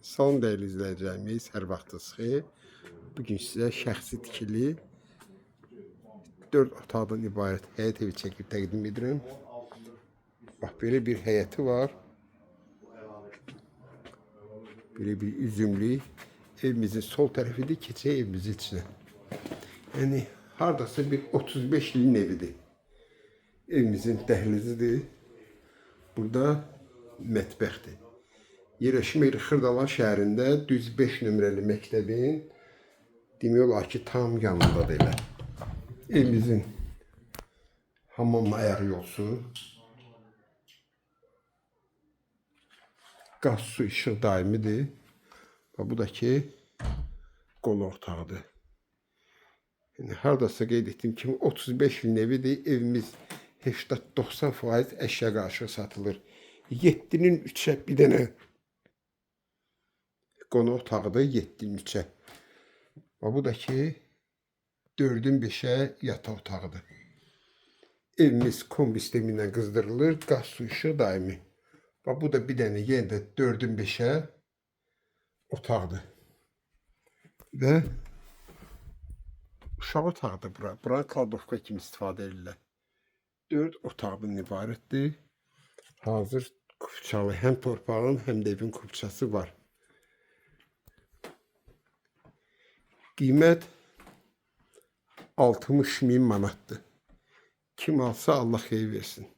Salam dəyərli izləyicilərimiz, hər vaxtınız xeyir. Bugün sizə şəxsi tikili 4 otaqdan ibarət həyət evi çəkib təqdim edirəm. Bax, belə bir həyəti var. Belə bir üzümlü. Evimizin sol tərəfidir, keçək evimizin içinə. Yəni, hardasa bir 35 ilin evidir. Evimizin dəhlizidir. Burada mətbəxdir. Yerləşmə yeri Xırdalan şəhərində düz 5 nömrəli məktəbin demək olar ki, tam yanındadır elə. Evimizin hamamla ayaq yolsu, qaz, su, işıq daimidir. Bu da ki, qonaq otağıdır. Yəni, hardasa qeyd etdiyim kimi 35 ilin evidir. Evimiz 80-90% əşya qarşı satılır. 7-nin 3-ə bir dənə qonaq otağıdır, 7-nin 3-ə. Bu da ki, 4-ün 5-ə yataq otağıdır. Evimiz kombi sistemi ilə qızdırılır, qaz, su, işıq daimi. Bu da bir dənə yenə də 4-ün 5-ə otaqdır. Və uşaq otağıdır bura. Buranı kladovka kimi istifadə edirlər. 4 otaqdan ibarətdir. Hazır kupçalı həm torpağın, həm də evin kupçası var. Qiymət 60.000 manatdır. Kim alsa Allah xeyir versin.